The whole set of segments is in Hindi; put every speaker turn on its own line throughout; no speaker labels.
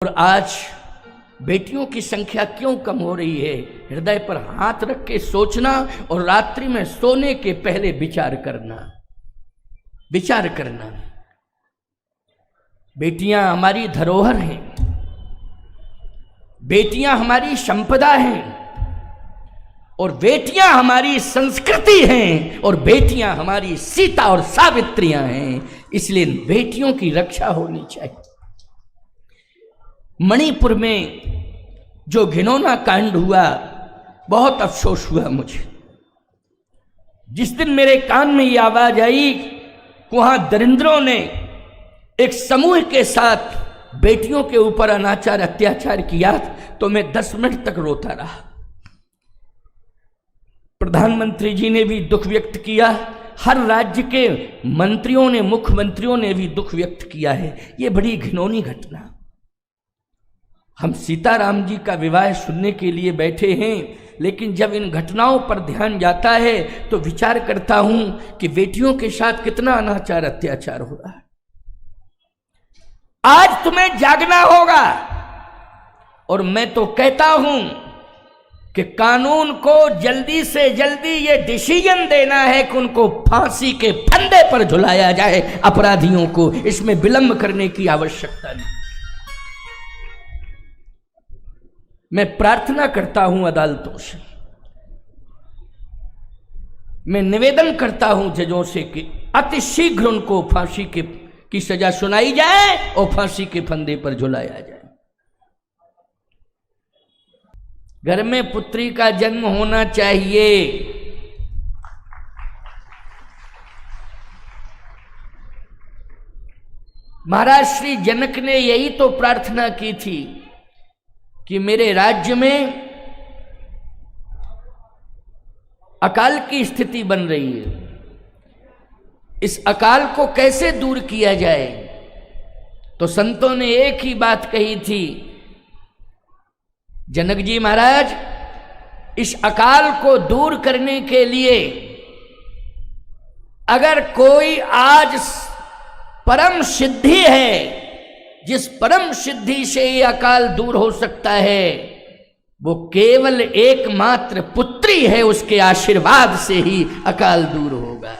और आज बेटियों की संख्या क्यों कम हो रही है? हृदय पर हाथ रख के सोचना और रात्रि में सोने के पहले विचार करना। बेटियां हमारी धरोहर हैं, बेटियां हमारी संपदा हैं, और बेटियां हमारी संस्कृति हैं, और बेटियां हमारी सीता और सावित्रियां हैं। इसलिए बेटियों की रक्षा होनी चाहिए। मणिपुर में जो घिनौना कांड हुआ, बहुत अफसोस हुआ मुझे। जिस दिन मेरे कान में ये आवाज आई, वहां दरिंद्रों ने एक समूह के साथ बेटियों के ऊपर अनाचार अत्याचार किया, तो मैं 10 मिनट तक रोता रहा। प्रधानमंत्री जी ने भी दुख व्यक्त किया, हर राज्य के मंत्रियों ने, मुख्यमंत्रियों ने भी दुख व्यक्त किया है। ये बड़ी घिनौनी घटना। हम सीताराम जी का विवाह सुनने के लिए बैठे हैं, लेकिन जब इन घटनाओं पर ध्यान जाता है तो विचार करता हूं कि बेटियों के साथ कितना अनाचार अत्याचार हो रहा है। आज तुम्हें जागना होगा, और मैं तो कहता हूं कि कानून को जल्दी से जल्दी ये डिसीजन देना है कि उनको फांसी के फंदे पर झुलाया जाए, अपराधियों को। इसमें विलंब करने की आवश्यकता नहीं। मैं प्रार्थना करता हूं अदालतों से, मैं निवेदन करता हूं जजों से कि अति शीघ्र उनको फांसी की सजा सुनाई जाए और फांसी के फंदे पर झुलाया जाए। घर में पुत्री का जन्म होना चाहिए। महाराज श्री जनक ने यही तो प्रार्थना की थी कि मेरे राज्य में अकाल की स्थिति बन रही है, इस अकाल को कैसे दूर किया जाए। तो संतों ने एक ही बात कही थी, जनक जी महाराज, इस अकाल को दूर करने के लिए अगर कोई आज परम सिद्धि है, जिस परम सिद्धि से ये अकाल दूर हो सकता है, वो केवल एकमात्र पुत्री है। उसके आशीर्वाद से ही अकाल दूर होगा।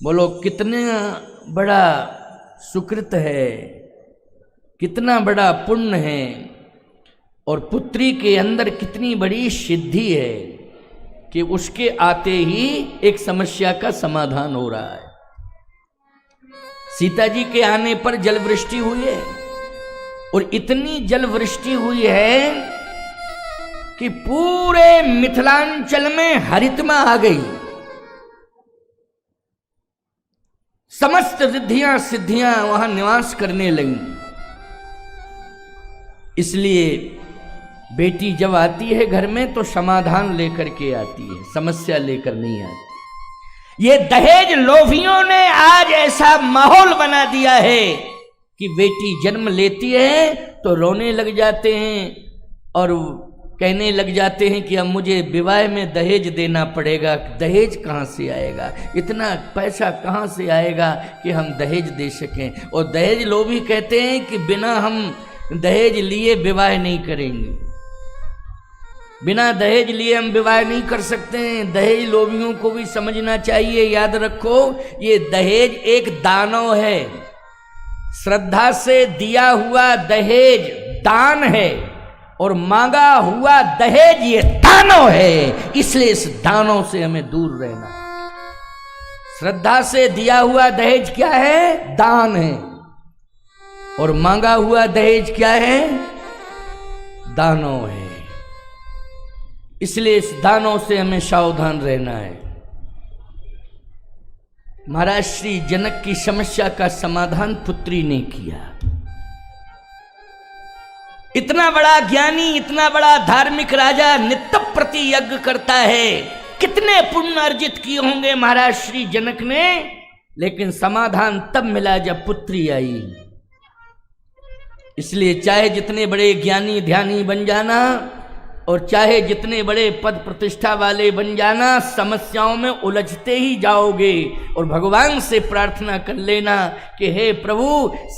बोलो कितना बड़ा सुकृत है, कितना बड़ा पुण्य है, और पुत्री के अंदर कितनी बड़ी सिद्धि है कि उसके आते ही एक समस्या का समाधान हो रहा है। सीता जी के आने पर जल वृष्टि हुई है, और इतनी जल वृष्टि हुई है कि पूरे मिथिलांचल में हरितमा आ गई। समस्त रिद्धियां सिद्धियां वहां निवास करने लगी। इसलिए बेटी जब आती है घर में तो समाधान लेकर के आती है, समस्या लेकर नहीं आती। ये दहेज लोभियों ने आज ऐसा माहौल बना दिया है कि बेटी जन्म लेती है तो रोने लग जाते हैं और कहने लग जाते हैं कि अब मुझे विवाह में दहेज देना पड़ेगा। दहेज कहाँ से आएगा, इतना पैसा कहाँ से आएगा कि हम दहेज दे सकें। और दहेज लोभी कहते हैं कि बिना हम दहेज लिए विवाह नहीं करेंगे, बिना दहेज लिए हम विवाह नहीं कर सकते हैं। दहेज लोभियों को भी समझना चाहिए। याद रखो, ये दहेज एक दानव है। श्रद्धा से दिया हुआ दहेज दान है, और मांगा हुआ दहेज ये दानव है। इसलिए इस दानव से हमें दूर रहना। श्रद्धा से दिया हुआ दहेज क्या है? दान है। और मांगा हुआ दहेज क्या है? दानव है। इसलिए इस दानों से हमें सावधान रहना है। महाराज श्री जनक की समस्या का समाधान पुत्री ने किया। इतना बड़ा ज्ञानी, इतना बड़ा धार्मिक राजा नित्य प्रति यज्ञ करता है। कितने पुण्य अर्जित किए होंगे महाराज श्री जनक ने, लेकिन समाधान तब मिला जब पुत्री आई। इसलिए चाहे जितने बड़े ज्ञानी ध्यानी बन जाना, और चाहे जितने बड़े पद प्रतिष्ठा वाले बन जाना, समस्याओं में उलझते ही जाओगे। और भगवान से प्रार्थना कर लेना कि हे प्रभु,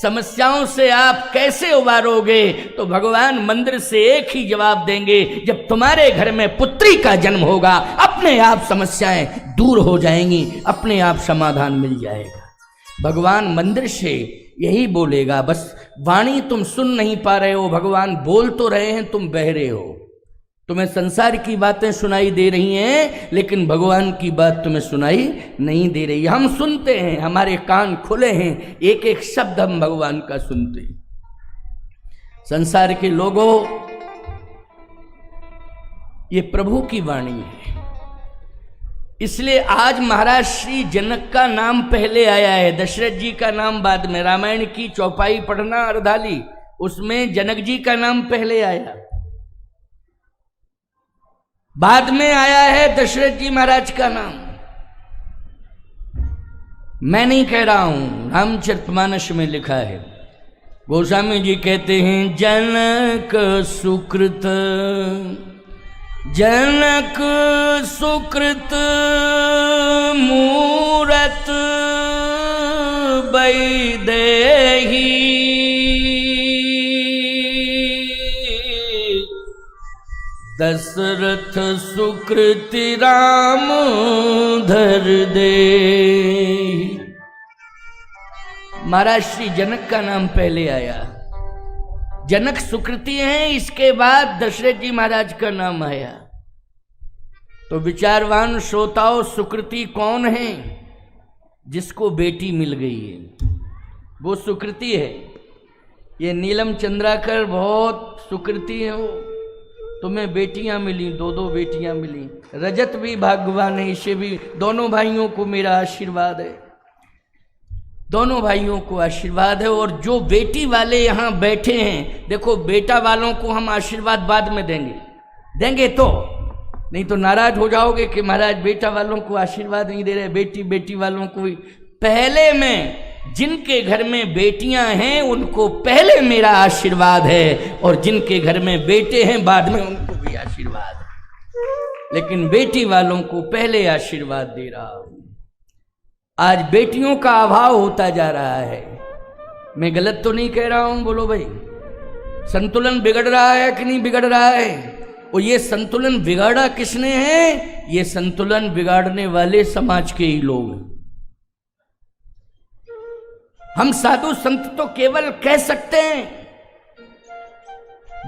समस्याओं से आप कैसे उबारोगे? तो भगवान मंदिर से एक ही जवाब देंगे, जब तुम्हारे घर में पुत्री का जन्म होगा अपने आप समस्याएं दूर हो जाएंगी, अपने आप समाधान मिल जाएगा। भगवान मंदिर से यही बोलेगा। बस वाणी तुम सुन नहीं पा रहे हो, भगवान बोल तो रहे हैं, तुम बहरे हो। तुम्हें संसार की बातें सुनाई दे रही हैं, लेकिन भगवान की बात तुम्हें सुनाई नहीं दे रही। हम सुनते हैं, हमारे कान खुले हैं, एक एक शब्द हम भगवान का सुनते हैं। संसार के लोगों, ये प्रभु की वाणी है। इसलिए आज महाराज श्री जनक का नाम पहले आया है, दशरथ जी का नाम बाद में। रामायण की चौपाई पढ़ना अर्धाली, उसमें जनक जी का नाम पहले आया, बाद में आया है दशरथ जी महाराज का नाम। मैं नहीं कह रहा हूं, रामचरितमानस में लिखा है। गोस्वामी जी कहते हैं, जनक सुकृत, जनक सुकृत मूरत वैदेही, दशरथ सुकृति राम धर दे। महाराज श्री जनक का नाम पहले आया, जनक सुकृति हैं, इसके बाद दशरथ जी महाराज का नाम आया। तो विचारवान श्रोताओं, सुकृति कौन है? जिसको बेटी मिल गई है वो सुकृति है। ये नीलम चंद्राकर बहुत सुकृति है, वो तुम्हें बेटियां मिली, दो दो बेटियां मिली। रजत भी भाग्यवान है, इसे भी। दोनों भाइयों को मेरा आशीर्वाद है, दोनों भाइयों को आशीर्वाद है। और जो बेटी वाले यहाँ बैठे हैं, देखो बेटा वालों को हम आशीर्वाद बाद में देंगे तो, नहीं तो नाराज हो जाओगे कि महाराज बेटा वालों को आशीर्वाद नहीं दे रहे, बेटी वालों को। पहले में जिनके घर में बेटियां हैं उनको पहले मेरा आशीर्वाद है, और जिनके घर में बेटे हैं बाद में उनको भी आशीर्वाद है, लेकिन बेटी वालों को पहले आशीर्वाद दे रहा हूं। आज बेटियों का अभाव होता जा रहा है। मैं गलत तो नहीं कह रहा हूं, बोलो भाई। संतुलन बिगड़ रहा है कि नहीं बिगड़ रहा है? और ये संतुलन बिगाड़ा किसने है? ये संतुलन बिगाड़ने वाले समाज के ही लोग हैं। हम साधु संत तो केवल कह सकते हैं,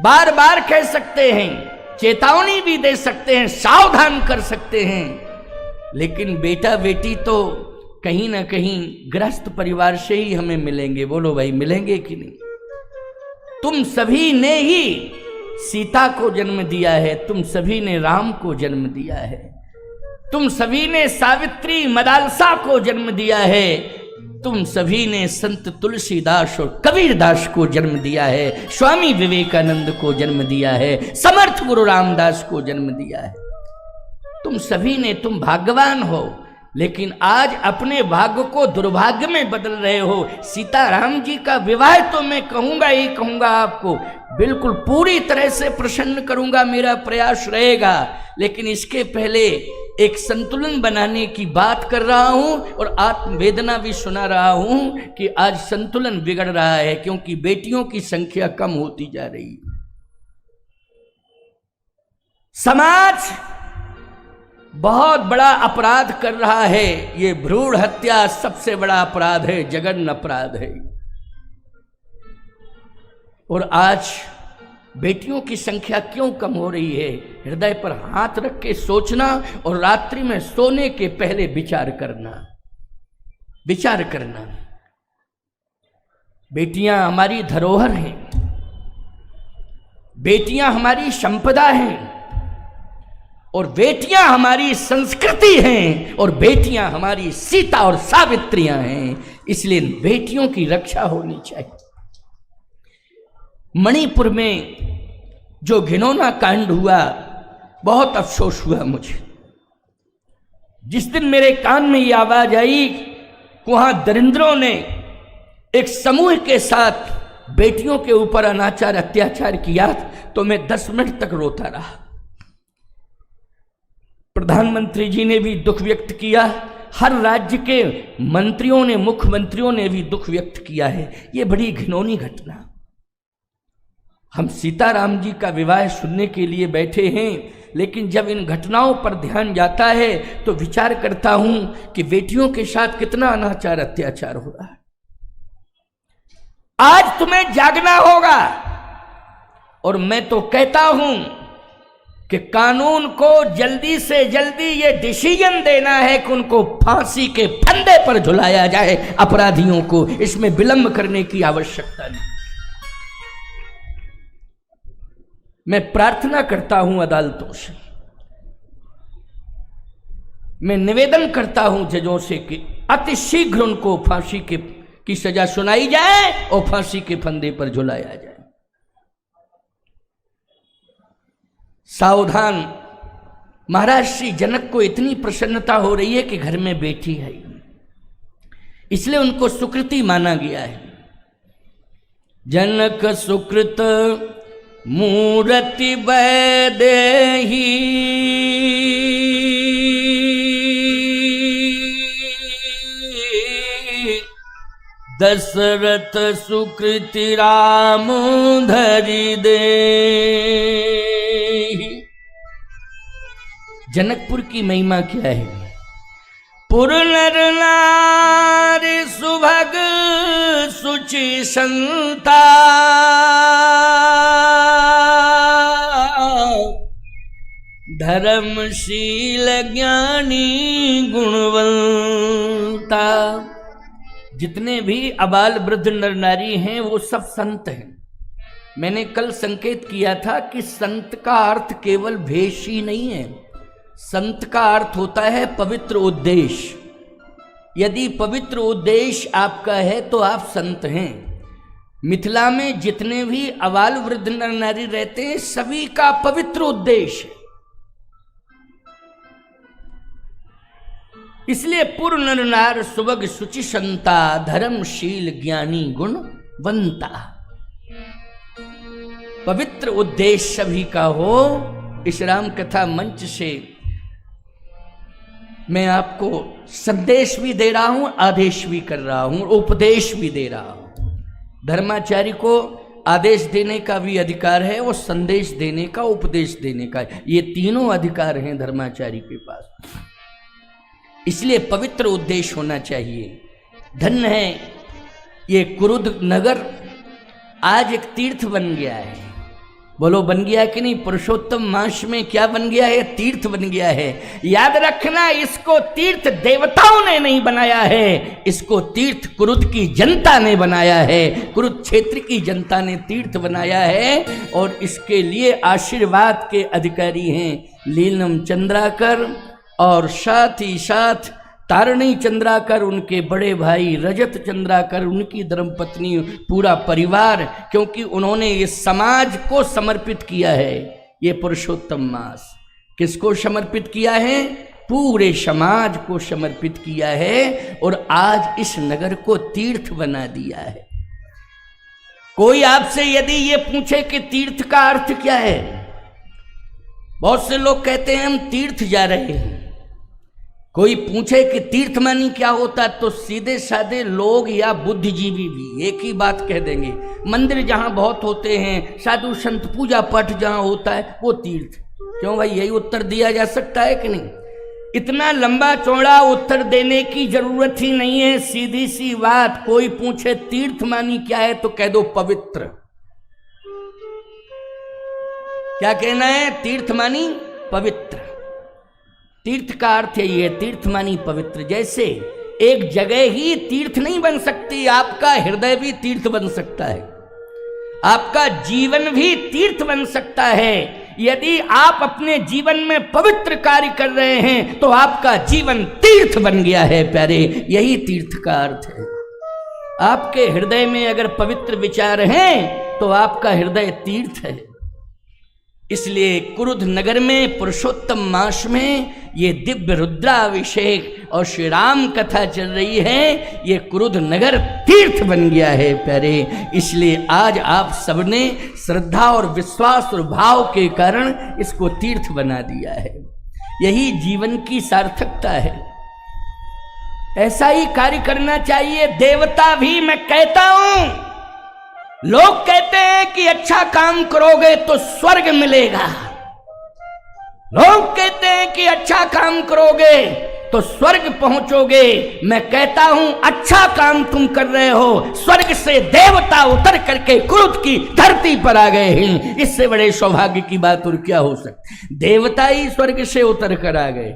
बार बार कह सकते हैं, चेतावनी भी दे सकते हैं, सावधान कर सकते हैं, लेकिन बेटा बेटी तो कहीं ना कहीं गृहस्थ परिवार से ही हमें मिलेंगे। बोलो भाई, मिलेंगे कि नहीं? तुम सभी ने ही सीता को जन्म दिया है, तुम सभी ने राम को जन्म दिया है, तुम सभी ने सावित्री मदालसा को जन्म दिया है, तुम सभी ने संत तुलसीदास और कबीरदास को जन्म दिया है, स्वामी विवेकानंद को जन्म दिया है, समर्थ गुरु रामदास को जन्म दिया है। तुम सभी ने, तुम भाग्यवान हो, लेकिन आज अपने भाग्य को दुर्भाग्य में बदल रहे हो। सीताराम जी का विवाह तो मैं कहूंगा ही कहूंगा, आपको बिल्कुल पूरी तरह से प्रसन्न करूंगा, मेरा प्रयास रहेगा, लेकिन इसके पहले एक संतुलन बनाने की बात कर रहा हूं और आत्मवेदना भी सुना रहा हूं कि आज संतुलन बिगड़ रहा है, क्योंकि बेटियों की संख्या कम होती जा रही है। समाज बहुत बड़ा अपराध कर रहा है। ये भ्रूण हत्या सबसे बड़ा अपराध है, जघन्य अपराध है। और आज बेटियों की संख्या क्यों कम हो रही है? हृदय पर हाथ रख के सोचना और रात्रि में सोने के पहले विचार करना। बेटियां हमारी धरोहर हैं, बेटियां हमारी संपदा हैं, और बेटियां हमारी संस्कृति हैं, और बेटियां हमारी सीता और सावित्रियां हैं। इसलिए बेटियों की रक्षा होनी चाहिए। मणिपुर में जो घिनौना कांड हुआ, बहुत अफसोस हुआ मुझे। जिस दिन मेरे कान में ये आवाज आई, वहां दरिंद्रों ने एक समूह के साथ बेटियों के ऊपर अनाचार अत्याचार किया, तो मैं 10 मिनट तक रोता रहा। प्रधानमंत्री जी ने भी दुख व्यक्त किया, हर राज्य के मंत्रियों ने, मुख्यमंत्रियों ने भी दुख व्यक्त किया है। ये बड़ी घिनौनी घटना। हम सीताराम जी का विवाह सुनने के लिए बैठे हैं, लेकिन जब इन घटनाओं पर ध्यान जाता है तो विचार करता हूं कि बेटियों के साथ कितना अनाचार अत्याचार हो रहा है। आज तुम्हें जागना होगा, और मैं तो कहता हूं कि कानून को जल्दी से जल्दी ये डिसीजन देना है कि उनको फांसी के फंदे पर झुलाया जाए, अपराधियों को। इसमें विलंब करने की आवश्यकता नहीं। मैं प्रार्थना करता हूं अदालतों से, मैं निवेदन करता हूं जजों से कि अतिशीघ्र उनको फांसी की सजा सुनाई जाए और फांसी के फंदे पर झुलाया जाए। सावधान, महाराज श्री जनक को इतनी प्रसन्नता हो रही है कि घर में बेटी है, इसलिए उनको सुकृति माना गया है। जनक सुकृत मूर्ति वैदेही, दशरथ सुकृति राम धरि दे। जनकपुर की महिमा क्या है? पुर नर नारी सुभग सुचि संता, धर्मशील ज्ञानी गुणवंता। जितने भी अबाल वृद्ध नर नारी हैं वो सब संत हैं। मैंने कल संकेत किया था कि संत का अर्थ केवल भेष ही नहीं है, संत का अर्थ होता है पवित्र उद्देश्य। यदि पवित्र उद्देश्य आपका है तो आप संत हैं। मिथिला में जितने भी अबाल वृद्ध नर नारी रहते हैं सभी का पवित्र उद्देश्य है। इसलिए पुर नर नार सुभग सुचि संता, धर्मशील ज्ञानी गुणवंता। पवित्र उद्देश्य सभी का हो। इस राम कथा मंच से मैं आपको संदेश भी दे रहा हूं, आदेश भी कर रहा हूं, उपदेश भी दे रहा हूं। धर्माचार्य को आदेश देने का भी अधिकार है और संदेश देने का, उपदेश देने का, ये तीनों अधिकार हैं धर्माचार्य के पास। इसलिए पवित्र उद्देश्य होना चाहिए। धन्य है ये कुरुद नगर, आज एक तीर्थ बन गया है। बोलो बन गया कि नहीं? पुरुषोत्तम मास में क्या बन गया है? तीर्थ बन गया है। याद रखना, इसको तीर्थ देवताओं ने नहीं बनाया है, इसको तीर्थ कुरुद की जनता ने बनाया है। कुरुद क्षेत्र की जनता ने तीर्थ बनाया है और इसके लिए आशीर्वाद के अधिकारी हैं लीलम चंद्राकर और साथ ही साथ तारणी चंद्राकर, उनके बड़े भाई रजत चंद्राकर, उनकी धर्मपत्नी, पूरा परिवार, क्योंकि उन्होंने ये समाज को समर्पित किया है। ये पुरुषोत्तम मास किसको समर्पित किया है? पूरे समाज को समर्पित किया है और आज इस नगर को तीर्थ बना दिया है। कोई आपसे यदि ये पूछे कि तीर्थ का अर्थ क्या है, बहुत से लोग कहते हैं हम तीर्थ जा रहे हैं। कोई पूछे कि तीर्थ मानी क्या होता, तो सीधे साधे लोग या बुद्धिजीवी भी एक ही बात कह देंगे, मंदिर जहां बहुत होते हैं, साधु संत पूजा पाठ जहां होता है वो तीर्थ। क्यों भाई, यही उत्तर दिया जा सकता है कि नहीं? इतना लंबा चौड़ा उत्तर देने की जरूरत ही नहीं है। सीधी सी बात, कोई पूछे तीर्थ मानी क्या है तो कह दो पवित्र। क्या कहना है? तीर्थ मानी पवित्र। तीर्थ का अर्थ है ये, तीर्थ मानी पवित्र। जैसे एक जगह ही तीर्थ नहीं बन सकती, आपका हृदय भी तीर्थ बन सकता है, आपका जीवन भी तीर्थ बन सकता है। यदि आप अपने जीवन में पवित्र कार्य कर रहे हैं तो आपका जीवन तीर्थ बन गया है प्यारे। यही तीर्थ का अर्थ है। आपके हृदय में अगर पवित्र विचार हैं तो आपका हृदय तीर्थ है। इसलिए कुरुद नगर में पुरुषोत्तम मास में ये दिव्य रुद्राभिषेक और श्री राम कथा चल रही है। ये कुरुद नगर तीर्थ बन गया है प्यारे। इसलिए आज आप सबने श्रद्धा और विश्वास और भाव के कारण इसको तीर्थ बना दिया है। यही जीवन की सार्थकता है। ऐसा ही कार्य करना चाहिए। देवता भी, मैं कहता हूं, लोग कहते हैं कि अच्छा काम करोगे तो स्वर्ग मिलेगा, लोग कहते हैं कि अच्छा काम करोगे तो स्वर्ग पहुंचोगे। मैं कहता हूं अच्छा काम तुम कर रहे हो, स्वर्ग से देवता उतर करके क्रुद्ध की धरती पर आ गए हैं। इससे बड़े सौभाग्य की बात और क्या हो सकती। देवता ही स्वर्ग से उतर कर आ गए।